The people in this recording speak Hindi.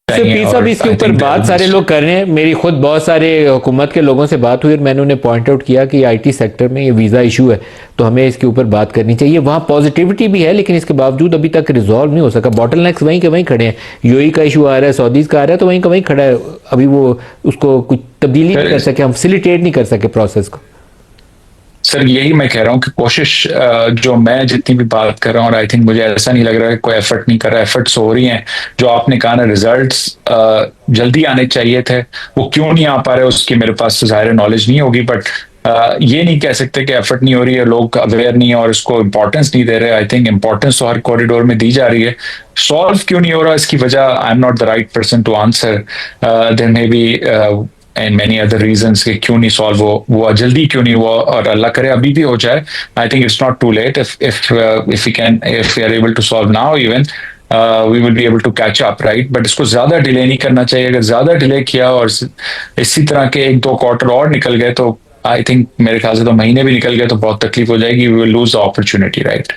सर चाहिए। पी साहब और इसके आई ऊपर थिंक बात सारे लोग कर रहे हैं। मेरी खुद बहुत सारे हुकूमत के लोगों से बात हुई और मैंने उन्हें पॉइंट आउट किया कि आईटी सेक्टर में ये वीज़ा इशू है, तो हमें इसके ऊपर बात करनी चाहिए। वहाँ पॉजिटिविटी भी है लेकिन इसके बावजूद अभी तक रिजॉल्व नहीं हो सका। बॉटल नेक्स वहीं के वहीं खड़े हैं। यूएई का इशू आ रहा है, सऊदीज का आ रहा है, तो वहीं का वहीं खड़ा है। अभी वो उसको कुछ तब्दीली नहीं कर सके, हम फैसिलिटेट नहीं कर सके प्रोसेस को। सर यही मैं कह रहा हूँ कि कोशिश जो मैं जितनी भी बात कर रहा हूँ, और आई थिंक मुझे ऐसा नहीं लग रहा है कि कोई एफर्ट नहीं कर रहा, एफर्ट्स हो रही हैं। जो आपने कहा ना, रिजल्ट्स जल्दी आने चाहिए थे, वो क्यों नहीं आ पा रहे उसकी मेरे पास तो ज़ाहिर नॉलेज नहीं होगी। बट ये नहीं कह सकते कि एफर्ट नहीं हो रही है, लोग अवेयर नहीं है और इसको इम्पोर्टेंस नहीं दे रहे। आई थिंक इम्पोर्टेंस तो हर कॉरिडोर में दी जा रही है। सॉल्व क्यों नहीं हो रहा इसकी वजह I am not the right person to answer. There may be and many other reasons कि क्यों नहीं सॉल्व हुआ, जल्दी क्यों नहीं हुआ, और अल्लाह करे अभी भी हो जाए। I think it's not too late if we can, if we are able to solve now even, we will be able to catch up, right? But इसको ज्यादा डिले नहीं करना चाहिए। अगर ज्यादा डिले किया और इसी तरह के एक दो क्वार्टर और निकल गए तो आई थिंक मेरे ख्याल से तो महीने भी निकल गए तो बहुत तकलीफ हो जाएगी। We will lose the opportunity, right?